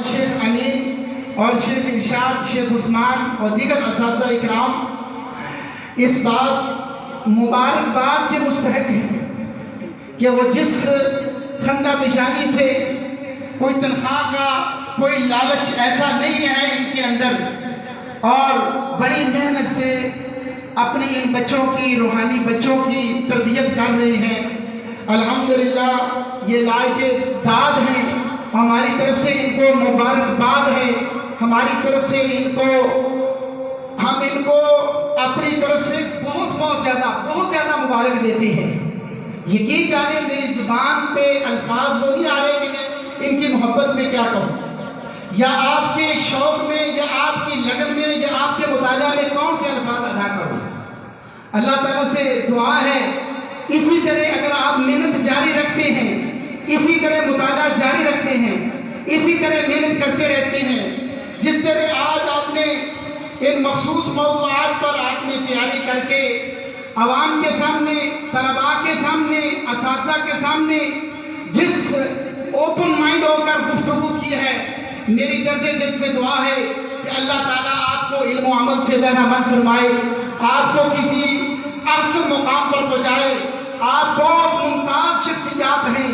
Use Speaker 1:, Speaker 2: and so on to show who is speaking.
Speaker 1: شیخ امین اور شیخ ارشاد شیخ عثمان اور دیگر اساتذہ اکرام اس بات مبارکباد کے مستحق ہیں کہ وہ جس خندہ پیشانی سے کوئی تنخواہ کا کوئی لالچ ایسا نہیں ہے ان کے اندر، اور بڑی محنت سے اپنی ان بچوں کی روحانی بچوں کی تربیت کر رہے ہیں۔ الحمدللہ یہ لائق داد ہیں، ہماری طرف سے ان کو مبارکباد ہے، ہماری طرف سے ہم ان کو اپنی طرف سے بہت زیادہ مبارک دیتے ہیں۔ یقین جانے میری زبان پہ الفاظ وہ نہیں آ رہے کہ میں ان کی محبت میں کیا کہوں، یا آپ کے شوق میں یا آپ کی لگن میں یا آپ کے مطالعہ میں کون سے الفاظ ادا کروں۔ اللہ تعالیٰ سے دعا ہے اسی طرح اگر آپ محنت جاری رکھتے ہیں، اسی طرح مطالعہ جاری رکھتے ہیں، اسی طرح محنت کرتے رہتے ہیں، جس طرح آج آپ نے ان مخصوص موضوعات پر آپ نے تیاری کر کے عوام کے سامنے، طلباء کے سامنے، اساتذہ کے سامنے جس اوپن مائنڈ ہو کر گفتگو کی ہے، میری درد دل سے دعا ہے کہ اللہ تعالیٰ آپ کو علم و عمل سے بہرامند فرمائے، آپ کو کسی افضل مقام پر پہنچائے۔ آپ بہت ممتاز شخصیات ہیں۔